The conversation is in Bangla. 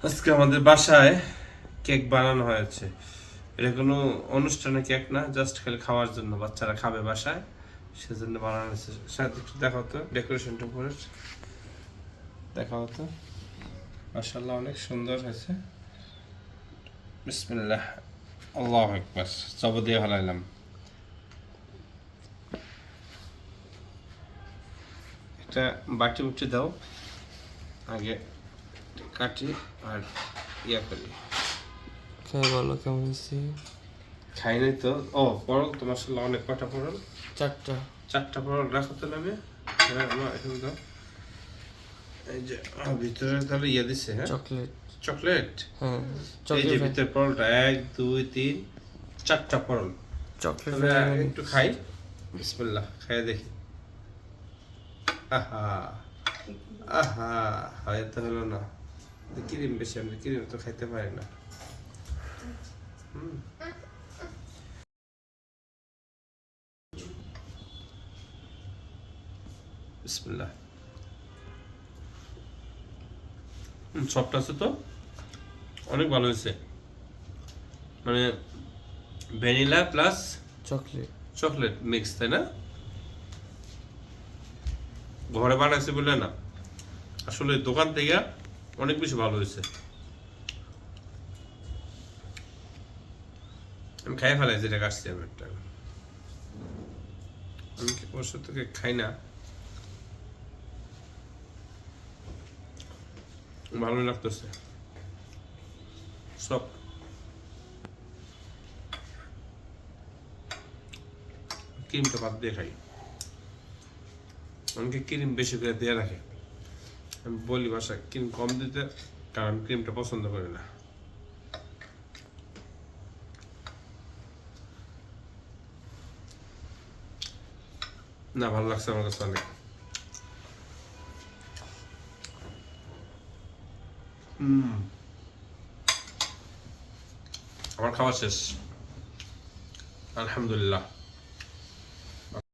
আজকে আমাদের বাসায় কেক বানানো হয়েছে। এটা কোনো অনুষ্ঠানে কেক না, জাস্ট খালি খাওয়ার জন্য, বাচ্চারা খাবে বাসায়, সেজন্য বানানো হয়েছে। সাথে একটু দেখাও তো ডেকোরেশনটা করে, দেখাও তো। মাশাআল্লাহ, অনেক সুন্দর হয়েছে। বিসমিল্লাহ, আল্লাহু আকবার। সব দিয়ে ফেলাইলাম। একটা বাটি উঠে দাও, আগে কাটি আর ইয়া করি। খেয়ে বলো কেমন হয়েছে। খাই নাই তো। ও পরল তো মাশাআল্লাহ, অনেক কটা পরল। 4টা পরল রাখো তাহলে আমি। হ্যাঁ, আমার এখানে দাও। এই যে ভিতরে তাহলে ইয়ে দিছে। হ্যাঁ, চকলেট। চকলেট। হ্যাঁ এই যে চকলেট। ভিতরে পরলটা 1 2 3 4টা পরল। চকলেট তাহলে একটু খাই। বিসমিল্লাহ, খাই দেখি। আহা আহা, হয় তো হলো না। ক্রিম বেশি, আমি ক্রিম তো খাইতে পারি না। বিসমিল্লাহ। সফট আছে তো, অনেক ভালো হয়েছে। মানে vanilla plus chocolate. Chocolate mix, তাই না? ঘরে বানাইছে বলে না, আসলে দোকান থেকে অনেক বেশি ভালো হয়েছে। আমি খাই ফেলাই যেটা কাটছি আমি একটা। আমি অবশ্য তোকে খাই না, ভালোই লাগতেছে সব। ক্রিমটা বাদ দিয়ে খাই, অনেকে ক্রিম বেশি করে দিয়ে রাখে। আমি বলি বাসায় ক্রিম কম দিতে, কারণ ক্রিমটা পছন্দ করি না। না, ভালো লাগছে আমার কাছে অনেক। আমার খাওয়া শেষ, আলহামদুলিল্লাহ।